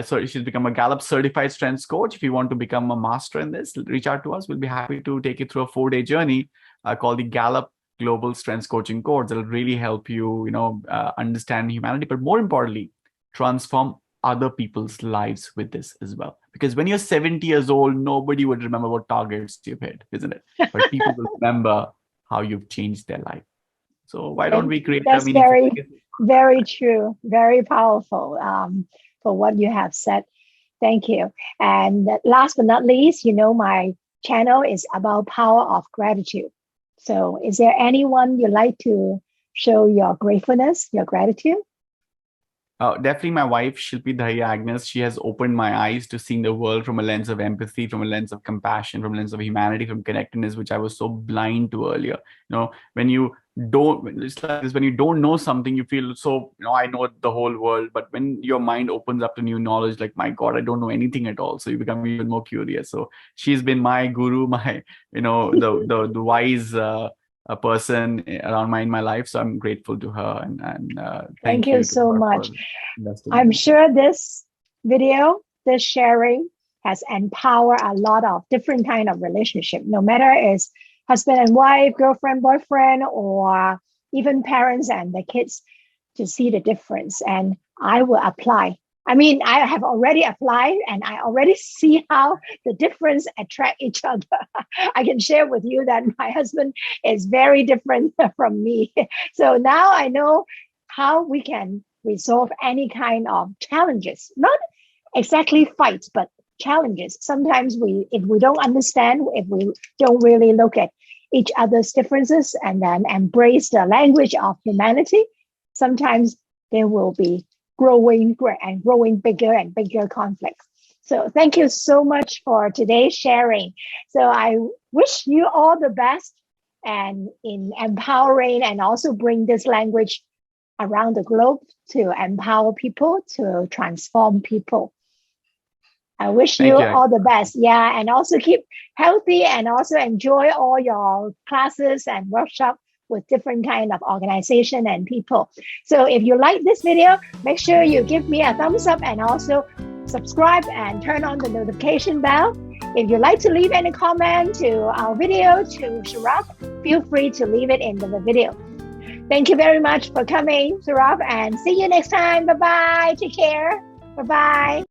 S2: So she's become a Gallup certified strengths coach. If you want to become a master in this, reach out to us. We'll be happy to take you through a 4-day journey called the Gallup Global Strengths Coaching Course. That'll really help you, understand humanity, but more importantly, transform other people's lives with this as well. Because when you're 70 years old, nobody would remember what targets you've hit, isn't it? But people will remember how you've changed their life. So why don't we create a meaningful
S1: legacy? Very true, very powerful for what you have said. Thank you. And last but not least, my channel is about power of gratitude. So is there anyone you'd like to show your gratefulness, your gratitude?
S2: Definitely my wife, 𝒉𝒂𝒕𝒊𝒐𝒏𝒔𝒉𝒂𝒂𝒕 Agnes. She has opened my eyes to seeing the world from a lens of empathy, from a lens of compassion, from a lens of humanity, from connectedness, which I was so blind to earlier. When you don't, it's like this, when you don't know something, you feel so, I know the whole world. But when your mind opens up to new knowledge, like, my God, I don't know anything at all. So you become even more curious. So she's been my guru, my, the wise, a person around in my life. So I'm grateful to her and
S1: thank you so much. I'm sure this video, this sharing has empowered a lot of different kind of relationship, no matter it's husband and wife, girlfriend, boyfriend, or even parents and the kids, to see the difference. And I will apply. I mean, I have already applied and I already see how the difference attract each other. I can share with you that my husband is very different from me. So now I know how we can resolve any kind of challenges, not exactly fights, but challenges. Sometimes if we don't understand, if we don't really look at each other's differences and then embrace the language of humanity, sometimes there will be growing bigger and bigger conflicts. So thank you so much for today's sharing. So I wish you all the best and in empowering and also bring this language around the globe to empower people, to transform people. I wish you all the best. Yeah, and also keep healthy and also enjoy all your classes and workshops with different kind of organization and people. So if you like this video, make sure you give me a thumbs up and also subscribe and turn on the notification bell. If you'd like to leave any comment to our video to Saurav, feel free to leave it in the video. Thank you very much for coming, Saurav, and see you next time. Bye-bye. Take care. Bye-bye.